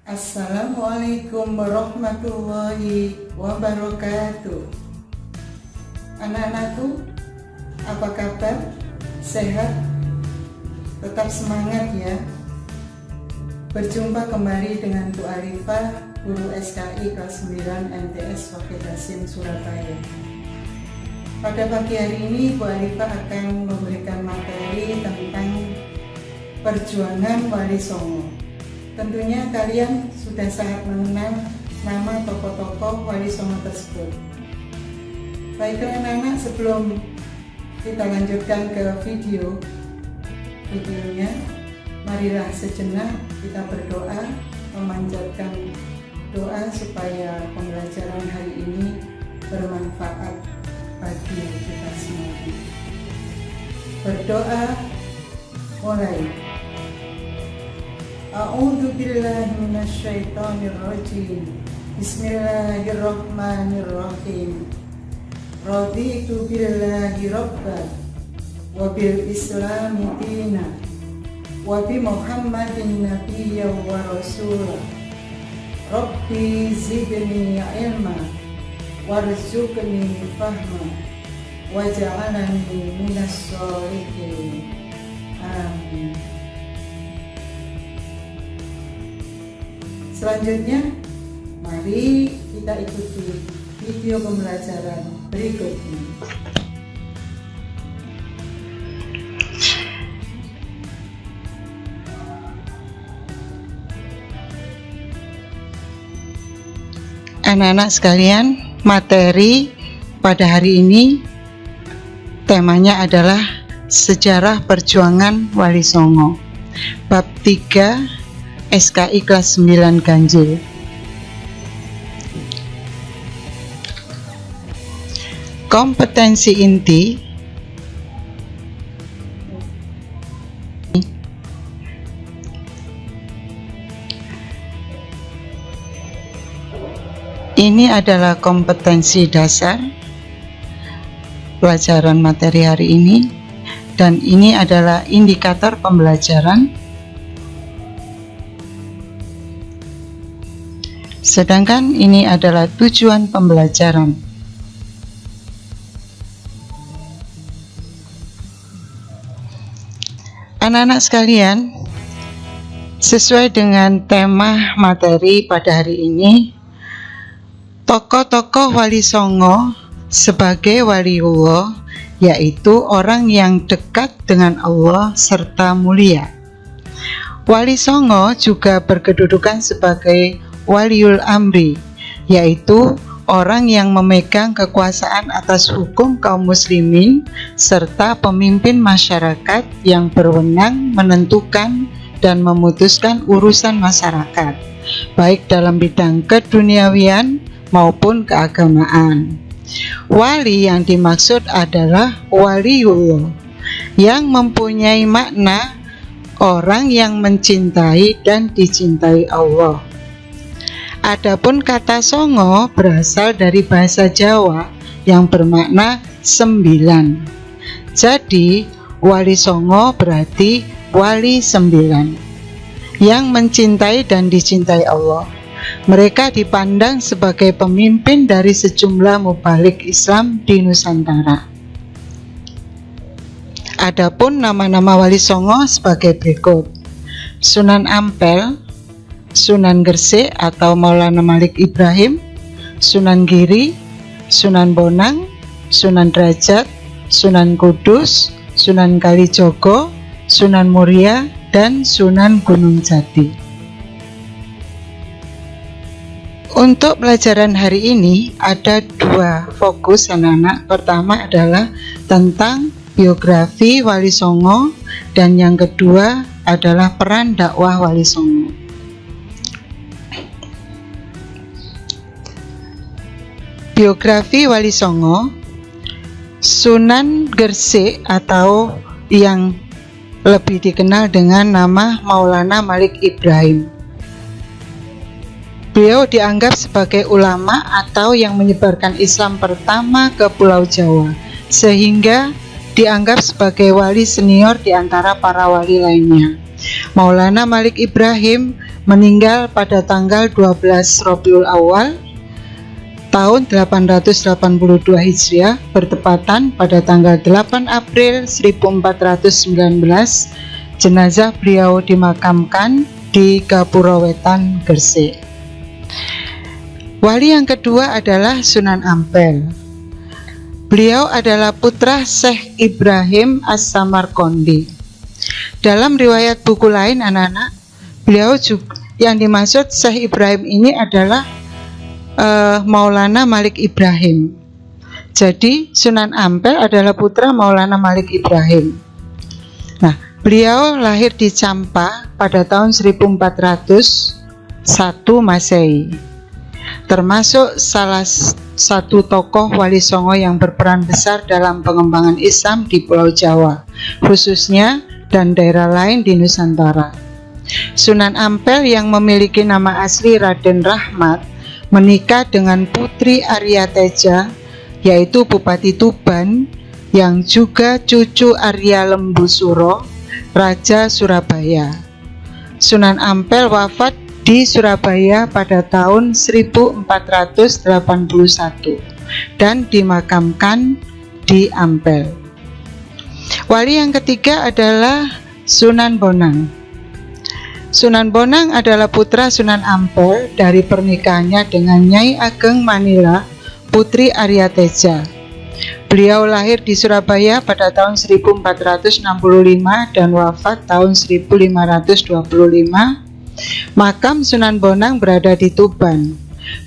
Assalamualaikum warahmatullahi wabarakatuh. Anak-anakku, apa kabar? Sehat? Tetap semangat ya. Berjumpa kembali dengan Bu Arifah, guru SKI kelas 9 MTS Wahid Hasim Surabaya. Pada pagi hari ini Bu Arifah akan memberikan materi tentang perjuangan Wali Songo. Tentunya kalian sudah sangat mengenal nama tokoh-tokoh Wali Songo tersebut. Baiklah anak-anak, sebelum kita lanjutkan ke videonya, marilah sejenak kita berdoa, memanjatkan doa supaya pembelajaran hari ini bermanfaat bagi kita semua. Berdoa mulai. A'udzu billahi minasyaitonir rajim. Bismillahirrahmanirrahim. Raditu billahi rabban wa bil islami dinan wa bi Muhammadin nabiyyan wa rasulah. Rabbi zidni ilma warzuqni fahma waj'alni minas sholihin. Amin. Selanjutnya, mari kita ikuti video pembelajaran berikut ini. Anak-anak sekalian, materi pada hari ini temanya adalah sejarah perjuangan Wali Songo. Bab 3 SKI kelas 9 Ganjil. Kompetensi inti ini adalah kompetensi dasar pelajaran materi hari ini, dan ini adalah indikator pembelajaran. Sedangkan ini adalah tujuan pembelajaran. Anak-anak sekalian, sesuai dengan tema materi pada hari ini, tokoh-tokoh Wali Songo sebagai waliullah, yaitu orang yang dekat dengan Allah serta mulia. Wali Songo juga berkedudukan sebagai Waliul Amri, yaitu orang yang memegang kekuasaan atas hukum kaum muslimin serta pemimpin masyarakat yang berwenang menentukan dan memutuskan urusan masyarakat, baik dalam bidang keduniawian maupun keagamaan. Wali yang dimaksud adalah waliullah, yang mempunyai makna orang yang mencintai dan dicintai Allah. Adapun kata songo berasal dari bahasa Jawa yang bermakna 9. Jadi Wali Songo berarti wali 9 yang mencintai dan dicintai Allah. Mereka dipandang sebagai pemimpin dari sejumlah mubalik Islam di Nusantara. Adapun nama-nama Wali Songo sebagai berikut: Sunan Ampel, Sunan Gresik atau Maulana Malik Ibrahim, Sunan Giri, Sunan Bonang, Sunan Derajat, Sunan Kudus, Sunan Kalijogo, Sunan Muria, dan Sunan Gunung Jati. Untuk pelajaran hari ini ada 2 fokus anak-anak. Pertama adalah tentang biografi Wali Songo, dan yang kedua adalah peran dakwah Wali Songo. Biografi Wali Songo Sunan Gresik atau yang lebih dikenal dengan nama Maulana Malik Ibrahim. Beliau dianggap sebagai ulama atau yang menyebarkan Islam pertama ke Pulau Jawa, sehingga dianggap sebagai wali senior di antara para wali lainnya. Maulana Malik Ibrahim meninggal pada tanggal 12 Rabiul Awal tahun 882 Hijriah, bertepatan pada tanggal 8 April 1419. Jenazah beliau dimakamkan di Gapura Wetan, Gresik. Wali yang kedua adalah Sunan Ampel. Beliau adalah putra Syekh Ibrahim As-Samarqandi. Dalam riwayat buku lain anak-anak, beliau juga yang dimaksud Syekh Ibrahim ini adalah Maulana Malik Ibrahim. Jadi Sunan Ampel adalah putra Maulana Malik Ibrahim. Nah, beliau lahir di Campa pada tahun 1401 Masehi. Termasuk salah satu tokoh Wali Songo yang berperan besar dalam pengembangan Islam di Pulau Jawa, khususnya dan daerah lain di Nusantara. Sunan Ampel yang memiliki nama asli Raden Rahmat menikah dengan Putri Arya Teja, yaitu Bupati Tuban, yang juga cucu Arya Lembusuro, Raja Surabaya. Sunan Ampel wafat di Surabaya pada tahun 1481 dan dimakamkan di Ampel. Wali yang ketiga adalah Sunan Bonang. Sunan Bonang adalah putra Sunan Ampel dari pernikahannya dengan Nyai Ageng Manila, Putri Arya Teja. Beliau lahir di Surabaya pada tahun 1465 dan wafat tahun 1525. Makam Sunan Bonang berada di Tuban.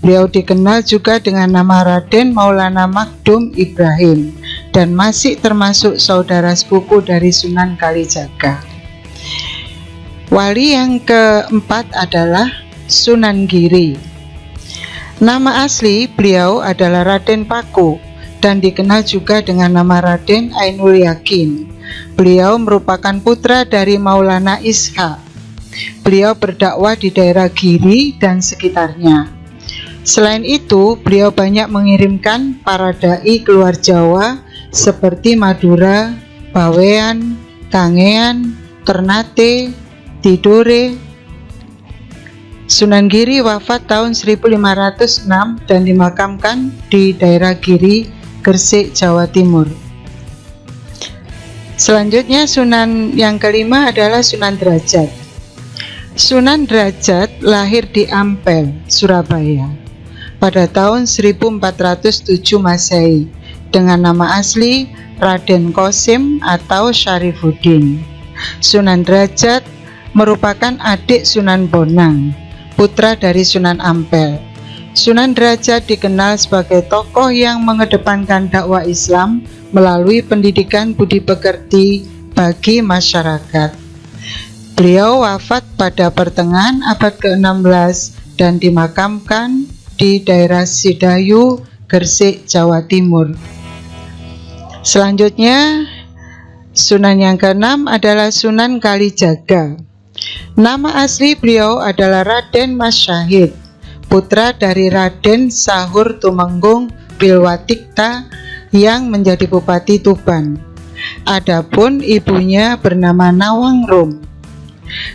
Beliau dikenal juga dengan nama Raden Maulana Magdum Ibrahim dan masih termasuk saudara sepupu dari Sunan Kalijaga. Wali yang keempat adalah Sunan Giri. Nama asli beliau adalah Raden Paku dan dikenal juga dengan nama Raden Ainul Yakin. Beliau merupakan putra dari Maulana Ishaq. Beliau berdakwah di daerah Giri dan sekitarnya. Selain itu, beliau banyak mengirimkan para dai keluar Jawa seperti Madura, Bawean, Kangean, Ternate, Tidore. Sunan Giri wafat tahun 1506 dan dimakamkan di daerah Giri, Gresik, Jawa Timur. Selanjutnya Sunan yang kelima adalah Sunan Derajat. Sunan Derajat lahir di Ampel, Surabaya pada tahun 1407 Masehi dengan nama asli Raden Qasim atau Syarifuddin. Sunan Derajat merupakan adik Sunan Bonang, putra dari Sunan Ampel. Sunan Derajat dikenal sebagai tokoh yang mengedepankan dakwah Islam melalui pendidikan budi pekerti bagi masyarakat. Beliau wafat pada pertengahan abad ke-16 dan dimakamkan di daerah Sidayu, Gresik, Jawa Timur. Selanjutnya, Sunan yang keenam adalah Sunan Kalijaga. Nama asli beliau adalah Raden Mas Syahid, putra dari Raden Sahur Tumenggung Bilwatikta yang menjadi Bupati Tuban. Adapun ibunya bernama Nawang Rum.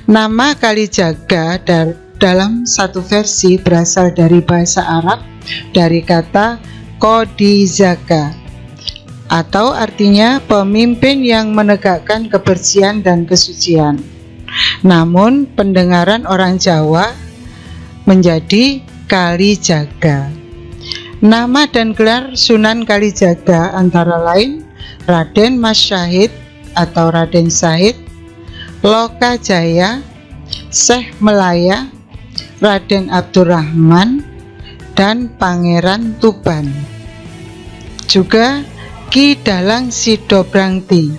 Nama Kalijaga dalam satu versi berasal dari bahasa Arab dari kata Kodizaka atau artinya pemimpin yang menegakkan kebersihan dan kesucian. Namun pendengaran orang Jawa menjadi Kalijaga. Nama dan gelar Sunan Kalijaga antara lain Raden Mas Syahid atau Raden Syahid, Loka Jaya, Syekh Melaya, Raden Abdurrahman, dan Pangeran Tuban. Juga Ki Dalang Sidobrangti,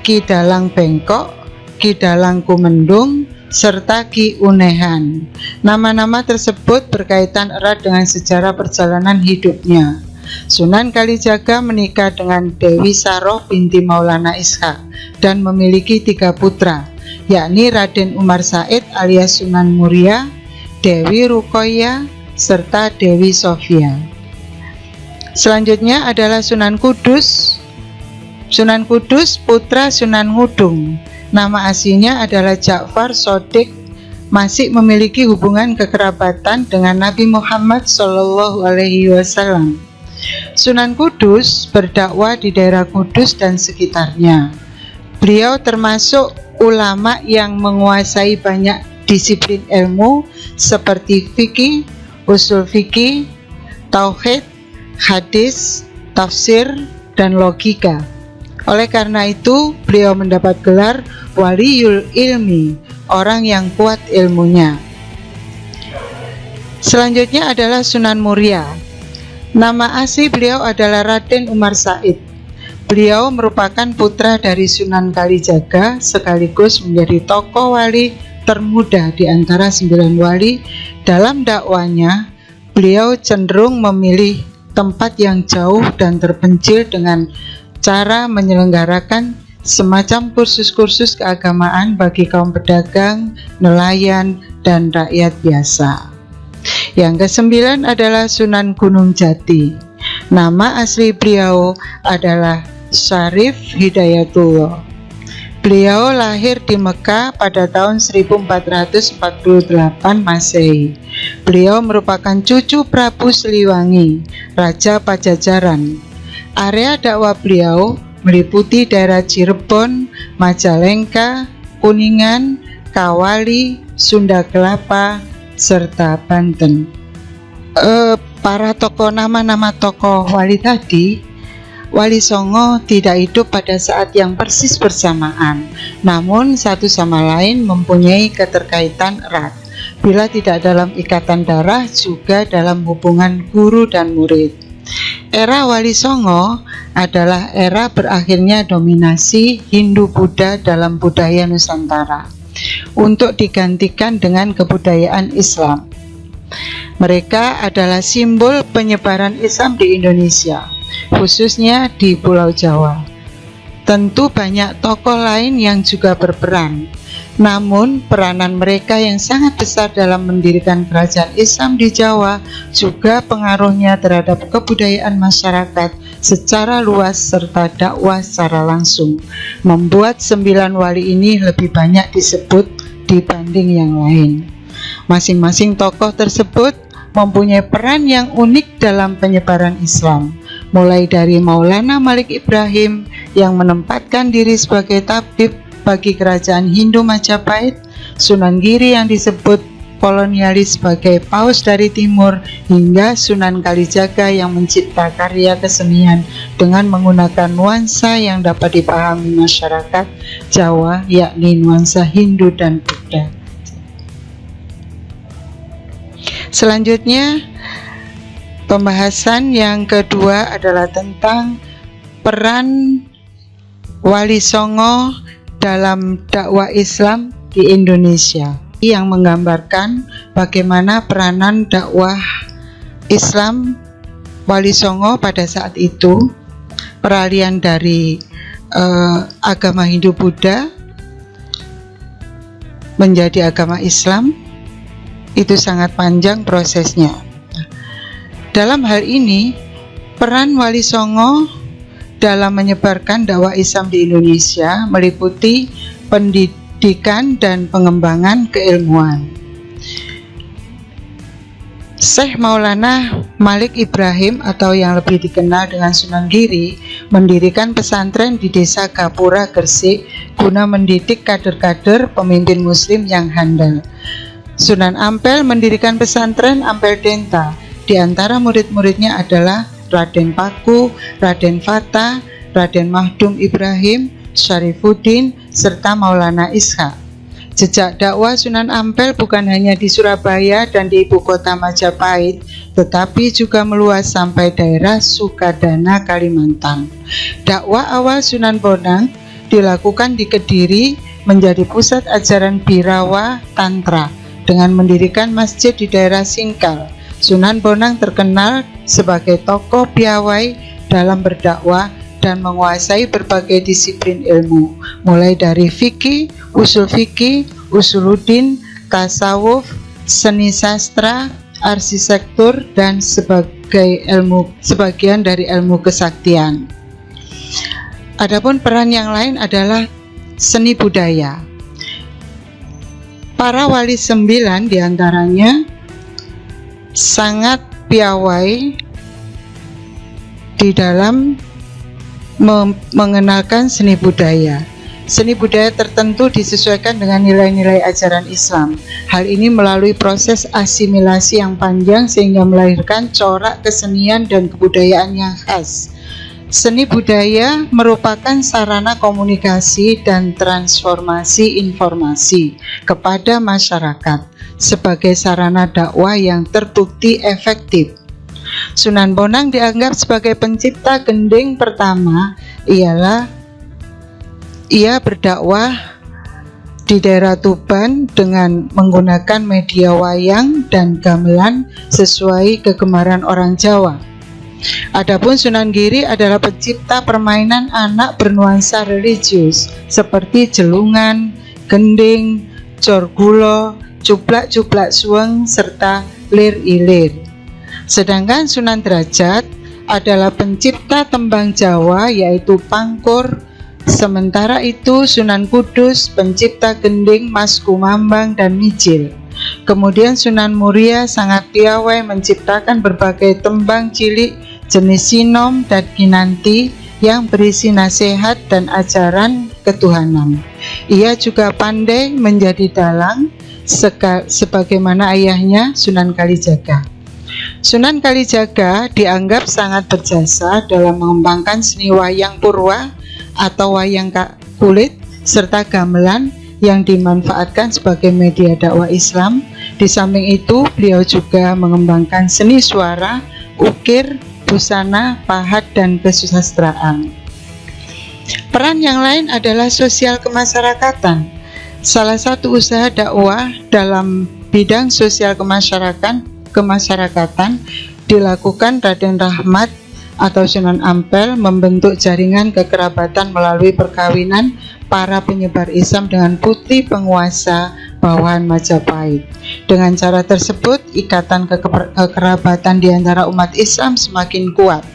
Ki Dalang Bengkok, Ki Dalang Kumendung, serta Ki Unehan. Nama-nama tersebut berkaitan erat dengan sejarah perjalanan hidupnya. Sunan Kalijaga menikah dengan Dewi Saroh binti Maulana Ishaq dan memiliki 3 putra, yakni Raden Umar Said alias Sunan Muria, Dewi Ruqayyah, serta Dewi Sofia. Selanjutnya adalah Sunan Kudus. Sunan Kudus putra Sunan Ngudung. Nama aslinya adalah Ja'far Shodiq, masih memiliki hubungan kekerabatan dengan Nabi Muhammad SAW. Sunan Kudus berdakwah di daerah Kudus dan sekitarnya. Beliau termasuk ulama yang menguasai banyak disiplin ilmu seperti fikih, usul fikih, tauhid, hadis, tafsir, dan logika. Oleh karena itu, beliau mendapat gelar Waliyul Ilmi, orang yang kuat ilmunya. Selanjutnya adalah Sunan Muria. Nama asli beliau adalah Raden Umar Said. Beliau merupakan putra dari Sunan Kalijaga, sekaligus menjadi tokoh wali termuda di antara 9 wali. Dalam dakwanya, beliau cenderung memilih tempat yang jauh dan terpencil dengan cara menyelenggarakan semacam kursus-kursus keagamaan bagi kaum pedagang, nelayan, dan rakyat biasa. Yang ke-9 adalah Sunan Gunung Jati. Nama asli beliau adalah Syarif Hidayatullah. Beliau lahir di Mekah pada tahun 1448 Masehi. Beliau merupakan cucu Prabu Siliwangi, Raja Pajajaran. Area dakwah beliau meliputi daerah Cirebon, Majalengka, Kuningan, Kawali, Sunda Kelapa, serta Banten. Para tokoh, nama-nama tokoh wali tadi, Wali Songo tidak hidup pada saat yang persis bersamaan, namun satu sama lain mempunyai keterkaitan erat. Bila tidak dalam ikatan darah, juga dalam hubungan guru dan murid. Era Wali Songo adalah era berakhirnya dominasi Hindu-Buddha dalam budaya Nusantara untuk digantikan dengan kebudayaan Islam. Mereka adalah simbol penyebaran Islam di Indonesia, khususnya di Pulau Jawa. Tentu banyak tokoh lain yang juga berperan, namun peranan mereka yang sangat besar dalam mendirikan kerajaan Islam di Jawa juga pengaruhnya terhadap kebudayaan masyarakat secara luas serta dakwah secara langsung membuat 9 wali ini lebih banyak disebut dibanding yang lain. Masing-masing tokoh tersebut mempunyai peran yang unik dalam penyebaran Islam, mulai dari Maulana Malik Ibrahim yang menempatkan diri sebagai tabib bagi kerajaan Hindu Majapahit, Sunan Giri yang disebut kolonialis sebagai paus dari timur, hingga Sunan Kalijaga yang mencipta karya kesenian dengan menggunakan nuansa yang dapat dipahami masyarakat Jawa, yakni nuansa Hindu dan Buddha. Selanjutnya, pembahasan yang kedua adalah tentang peran Wali Songo dalam dakwah Islam di Indonesia, yang menggambarkan bagaimana peranan dakwah Islam Wali Songo pada saat itu, peralihan dari agama Hindu-Buddha menjadi agama Islam. Itu sangat panjang prosesnya. Dalam hal ini, peran Wali Songo dalam menyebarkan dakwah Islam di Indonesia meliputi pendidikan dan pengembangan keilmuan. Syekh Maulana Malik Ibrahim atau yang lebih dikenal dengan Sunan Giri mendirikan pesantren di Desa Gapura, Gresik guna mendidik kader-kader pemimpin muslim yang handal. Sunan Ampel mendirikan pesantren Ampel Denta. Di antara murid-muridnya adalah Raden Paku, Raden Fata, Raden Mahdum Ibrahim, Syarifuddin, serta Maulana Ishaq. Jejak dakwah Sunan Ampel bukan hanya di Surabaya dan di ibu kota Majapahit, tetapi juga meluas sampai daerah Sukadana, Kalimantan. Dakwah awal Sunan Bonang dilakukan di Kediri menjadi pusat ajaran Birawa Tantra dengan mendirikan masjid di daerah Singkal. Sunan Bonang terkenal sebagai tokoh piawai dalam berdakwah dan menguasai berbagai disiplin ilmu, mulai dari fikih, usuluddin, tasawuf, seni sastra, arsitektur, dan sebagian dari ilmu kesaktian. Adapun peran yang lain adalah seni budaya. Para wali 9 diantaranya sangat piawai di dalam mengenalkan seni budaya. Seni budaya tertentu disesuaikan dengan nilai-nilai ajaran Islam. Hal ini melalui proses asimilasi yang panjang sehingga melahirkan corak kesenian dan kebudayaan yang khas. Seni budaya merupakan sarana komunikasi dan transformasi informasi kepada masyarakat sebagai sarana dakwah yang terbukti efektif. Sunan Bonang dianggap sebagai pencipta gending pertama, ia berdakwah di daerah Tuban dengan menggunakan media wayang dan gamelan sesuai kegemaran orang Jawa. Adapun Sunan Giri adalah pencipta permainan anak bernuansa religius seperti jelungan, gending, jorgulo, cuplak-cuplak suweng, serta lir-ilir. Sedangkan Sunan Derajat adalah pencipta tembang Jawa yaitu pangkur. Sementara itu Sunan Kudus pencipta gending, mas kumambang, dan mijil. Kemudian Sunan Muria sangat piawai menciptakan berbagai tembang cilik jenis sinom dan kinanti yang berisi nasihat dan ajaran ketuhanan. Ia juga pandai menjadi dalang sebagaimana ayahnya Sunan Kalijaga. Sunan Kalijaga dianggap sangat berjasa dalam mengembangkan seni wayang purwa atau wayang kulit serta gamelan yang dimanfaatkan sebagai media dakwah Islam. Di samping itu, beliau juga mengembangkan seni suara, ukir, busana, pahat, dan kesusastraan. Peran yang lain adalah sosial kemasyarakatan. Salah satu usaha dakwah dalam bidang sosial kemasyarakatan dilakukan Raden Rahmat atau Sunan Ampel membentuk jaringan kekerabatan melalui perkawinan para penyebar Islam dengan putri penguasa bawahan Majapahit. Dengan cara tersebut, ikatan kekerabatan di antara umat Islam semakin kuat,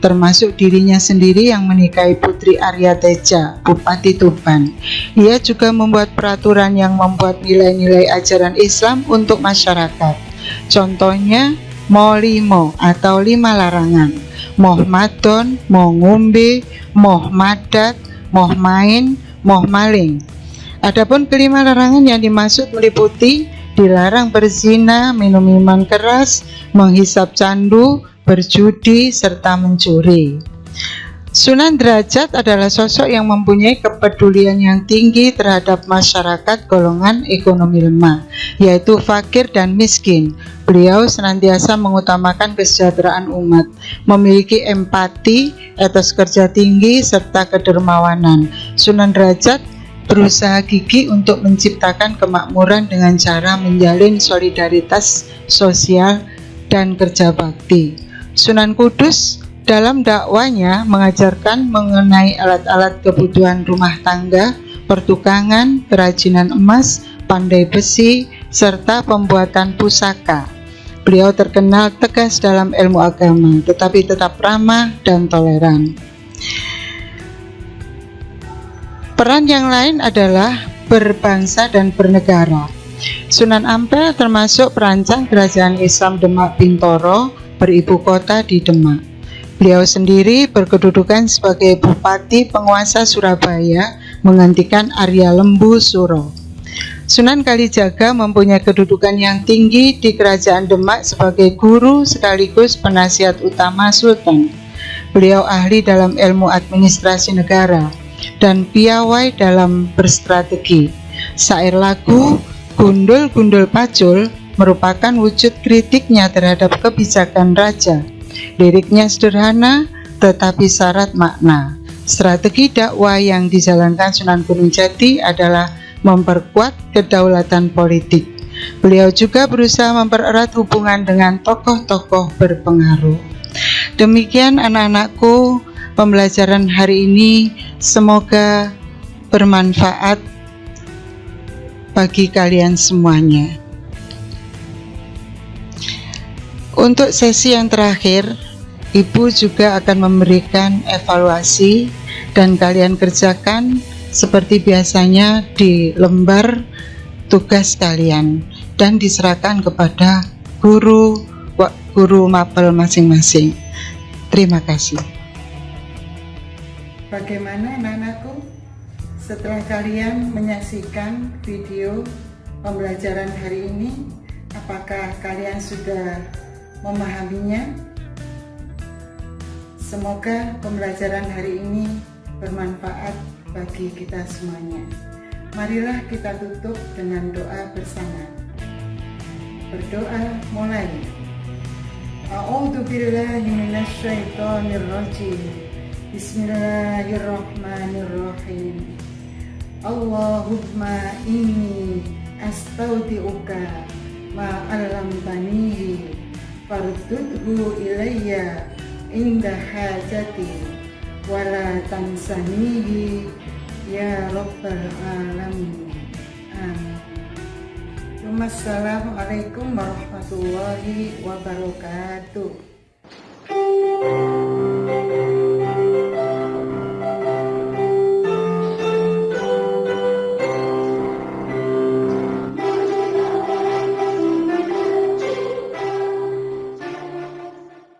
termasuk dirinya sendiri yang menikahi Putri Arya Teja, Bupati Tuban. Ia juga membuat peraturan yang membuat nilai-nilai ajaran Islam untuk masyarakat. Contohnya, Mo Limo atau 5 larangan, moh madon, moh ngombe, moh madat, moh main, moh maling. Adapun kelima larangan yang dimaksud meliputi dilarang berzina, minum minuman keras, menghisap candu, berjudi, serta mencuri. Sunan Derajat adalah sosok yang mempunyai kepedulian yang tinggi terhadap masyarakat golongan ekonomi lemah, yaitu fakir dan miskin. Beliau senantiasa mengutamakan kesejahteraan umat, memiliki empati, etos kerja tinggi, serta kedermawanan. Sunan Derajat berusaha gigih untuk menciptakan kemakmuran dengan cara menjalin solidaritas sosial dan kerja bakti. Sunan Kudus dalam dakwanya mengajarkan mengenai alat-alat kebutuhan rumah tangga, pertukangan, kerajinan emas, pandai besi, serta pembuatan pusaka. Beliau terkenal tegas dalam ilmu agama, tetapi tetap ramah dan toleran. Peran yang lain adalah berbangsa dan bernegara. Sunan Ampel termasuk perancang kerajaan Islam Demak Bintoro, beribu kota di Demak. Beliau sendiri berkedudukan sebagai Bupati Penguasa Surabaya, menggantikan Arya Lembu Suro. Sunan Kalijaga mempunyai kedudukan yang tinggi di Kerajaan Demak sebagai guru sekaligus penasihat utama Sultan. Beliau ahli dalam ilmu administrasi negara dan piawai dalam berstrategi. Syair lagu Gundul-Gundul Pacul merupakan wujud kritiknya terhadap kebijakan raja. Liriknya sederhana tetapi syarat makna. Strategi dakwah yang dijalankan Sunan Gunung Jati adalah memperkuat kedaulatan politik. Beliau juga berusaha mempererat hubungan dengan tokoh-tokoh berpengaruh. Demikian anak-anakku, pembelajaran hari ini semoga bermanfaat bagi kalian semuanya. Untuk sesi yang terakhir, Ibu juga akan memberikan evaluasi dan kalian kerjakan seperti biasanya di lembar tugas kalian dan diserahkan kepada guru mapel masing-masing. Terima kasih. Bagaimana anak-anakku? Setelah kalian menyaksikan video pembelajaran hari ini, apakah kalian sudah memahaminya? Semoga pembelajaran hari ini bermanfaat bagi kita semuanya. Marilah kita tutup dengan doa bersama. Berdoa mulai. A'udzu billahi minasy syaithanir rajim. Bismillahirrahmanirrahim. Allahumma inni astaudiuka ma 'allamtanihi fardudhu ilayya inda hajati wala tansanihi ya rabbal alamin. Amin. Wassalamualaikum warahmatullahi wabarakatuh.